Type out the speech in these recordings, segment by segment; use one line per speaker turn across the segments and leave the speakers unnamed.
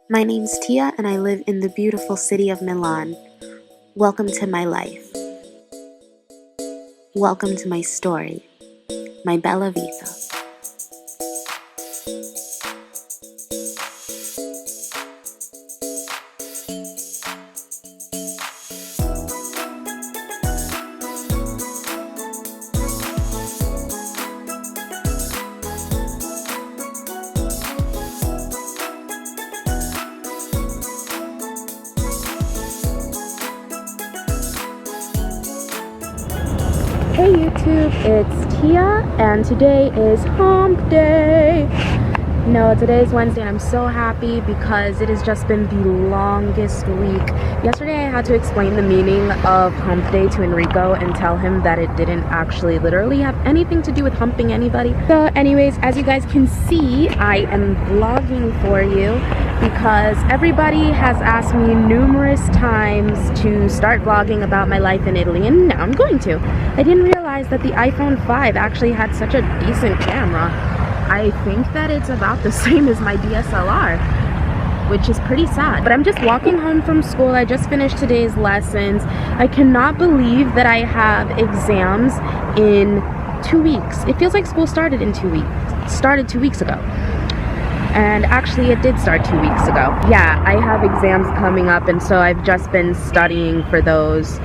My name's Tia and I live in the beautiful city of Milan. Welcome to my life. Welcome to my story, my bella vita. Hey YouTube, it's Tia and today is Hump Day. No, today is Wednesday and I'm so happy because it has just been the longest week. Yesterday I had to explain the meaning of Hump Day to Enrico and tell him that it didn't actually literally have anything to do with humping anybody. So anyways, as you guys can see, I am vlogging for you because everybody has asked me numerous times to start vlogging about my life in Italy, and now I'm going to. I didn't realize that the iPhone 5 actually had such a decent camera. I think that it's about the same as my DSLR, which is pretty sad. But I'm just walking home from school. I just finished today's lessons. I cannot believe that I have exams in 2 weeks. It feels like school started in 2 weeks. Started 2 weeks ago. And actually it did start 2 weeks ago. Yeah, I have exams coming up and so I've just been studying for those.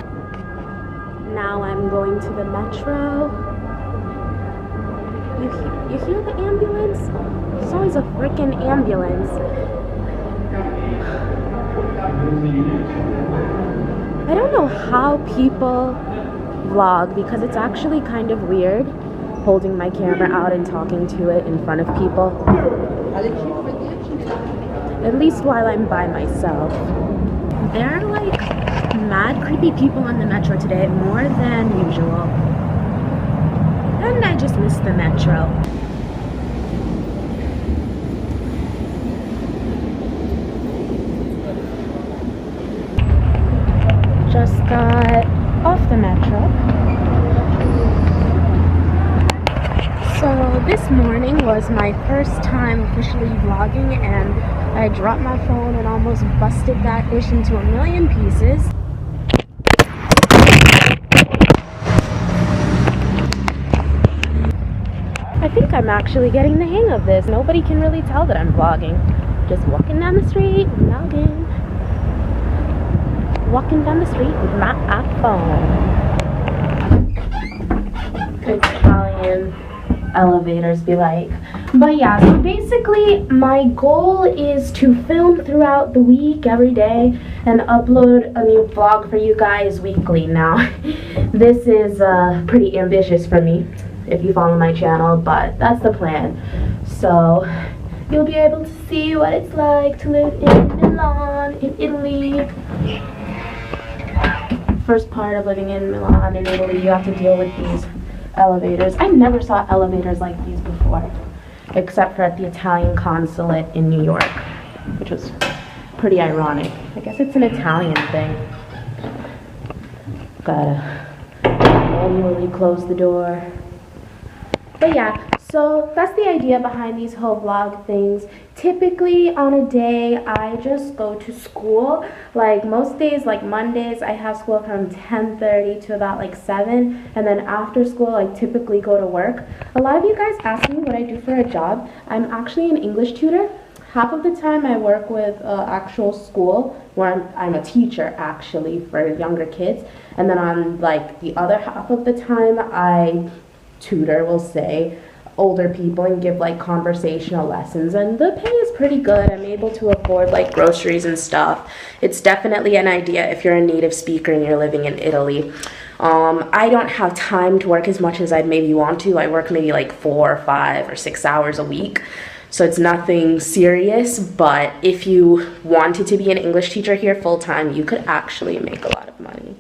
Now I'm going to the metro. You hear the ambulance? There's always a freaking ambulance. I don't know how people vlog because it's actually kind of weird holding my camera out and talking to it in front of people. At least while I'm by myself. There are like mad creepy people on the metro today, more than usual. And I just missed the metro. Just got off the metro. So this morning was my first time officially vlogging and I dropped my phone and almost busted that dish into a million pieces. I think I'm actually getting the hang of this. Nobody can really tell that I'm vlogging. Just walking down the street, vlogging. Walking down the street with my iPhone. Italian elevators be like. But yeah, so basically my goal is to film throughout the week every day and upload a new vlog for you guys weekly. Now this is pretty ambitious for me if you follow my channel, but that's the plan. So you'll be able to see what it's like to live in Milan, in Italy. First part of living in Milan, in Italy, you have to deal with these elevators. I never saw elevators like these before, except for at the Italian consulate in New York, which was pretty ironic. I guess it's an Italian thing. Gotta manually close the door. But yeah, so that's the idea behind these whole vlog things. Typically on a day, I just go to school. Like most days, like Mondays, I have school from 10:30 to about like 7. And then after school, I typically go to work. A lot of you guys ask me what I do for a job. I'm actually an English tutor. Half of the time I work with actual school where I'm a teacher actually for younger kids. And then on like the other half of the time, I tutor, we'll say, older people and give like conversational lessons, and the pay is pretty good. I'm able to afford like groceries and stuff. It's definitely an idea if you're a native speaker and you're living in Italy. I don't have time to work as much as I'd maybe want to. I work maybe like 4 or 5 or 6 hours a week, so it's nothing serious. But if you wanted to be an English teacher here full-time, you could actually make a lot of money.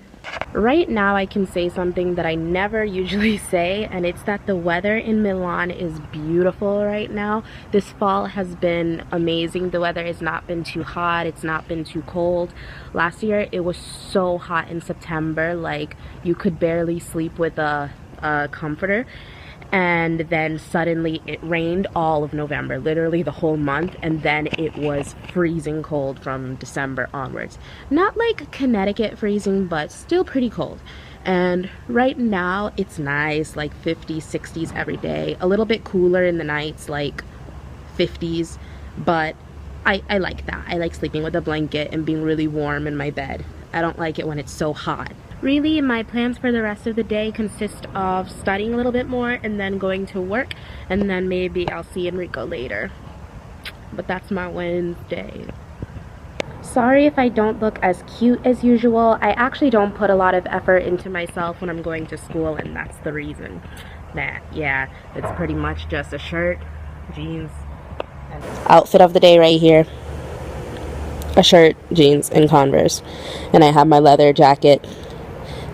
Right now I can say something that I never usually say, and it's that the weather in Milan is beautiful right now. This fall has been amazing. The weather has not been too hot, it's not been too cold. Last year it was so hot in September, like you could barely sleep with a comforter. and then suddenly it rained all of November, literally the whole month, and then it was freezing cold from December onwards. Not like Connecticut freezing, but still pretty cold. And right now it's nice, like 50s, 60s every day, a little bit cooler in the nights, like 50s, but I like that. I like sleeping with a blanket and being really warm in my bed. I don't like it when it's so hot. Really, my plans for the rest of the day consist of studying a little bit more and then going to work, and then maybe I'll see Enrico later. But that's my Wednesday. Sorry if I don't look as cute as usual. I actually don't put a lot of effort into myself when I'm going to school, and that's the reason. That, yeah, it's pretty much just a shirt, jeans, and outfit of the day right here. A shirt, jeans, and Converse. And I have my leather jacket.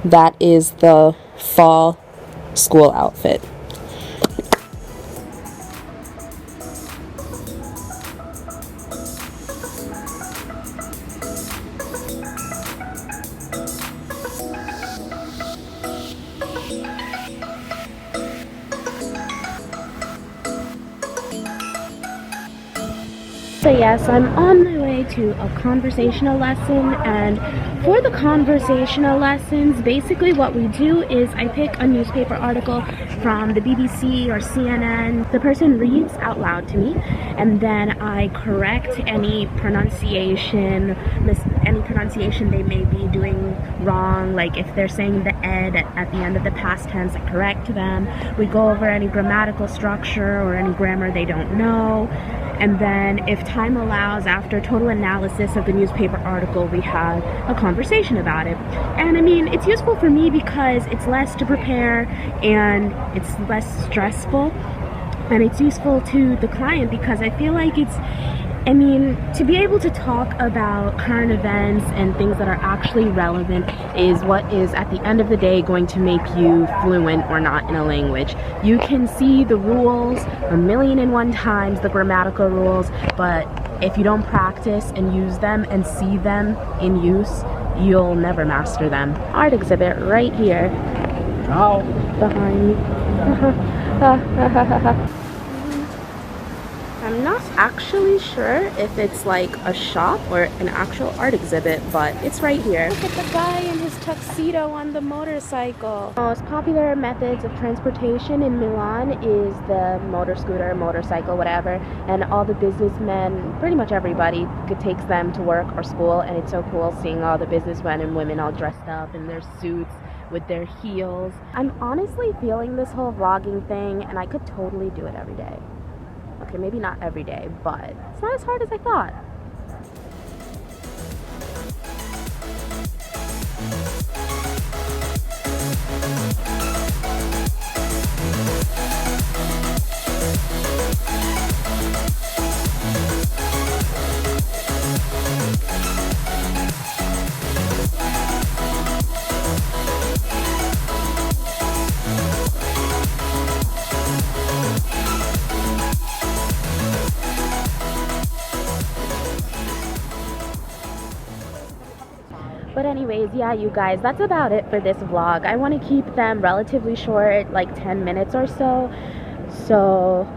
That is the fall school outfit. So yes, I'm on my way to a conversational lesson, and for the conversational lessons, basically what we do is I pick a newspaper article from the BBC or CNN. The person reads out loud to me, and then I correct any pronunciation they may be doing wrong. Like if they're saying the ed at the end of the past tense, I correct them. We go over any grammatical structure or any grammar they don't know. And then if time allows, after total analysis of the newspaper article, we have a conversation about it. And I mean, it's useful for me because it's less to prepare and it's less stressful. And it's useful to the client because I feel like to be able to talk about current events and things that are actually relevant is what is, at the end of the day, going to make you fluent or not in a language. You can see the rules 1,000,001 times, the grammatical rules, but if you don't practice and use them and see them in use, you'll never master them. Art exhibit right here.
Ciao.
Behind me. I'm not actually sure if it's like a shop or an actual art exhibit, but it's right here. Look at the guy in his tuxedo on the motorcycle. Most popular methods of transportation in Milan is the motor scooter, motorcycle, whatever, and all the businessmen, pretty much everybody, takes them to work or school, and it's so cool seeing all the businessmen and women all dressed up in their suits with their heels. I'm honestly feeling this whole vlogging thing, and I could totally do it every day. Okay, maybe not every day, but it's not as hard as I thought. But anyways, yeah, you guys, that's about it for this vlog. I want to keep them relatively short, like 10 minutes or so. So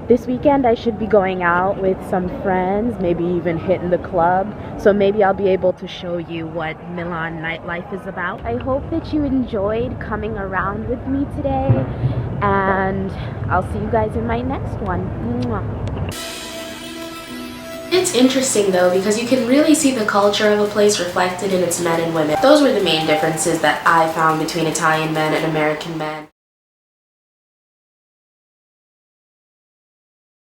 this weekend I should be going out with some friends, maybe even hitting the club. So maybe I'll be able to show you what Milan nightlife is about. I hope that you enjoyed coming around with me today, and I'll see you guys in my next one. Mwah. It's interesting though, because you can really see the culture of a place reflected in its men and women. Those were the main differences that I found between Italian men and American men.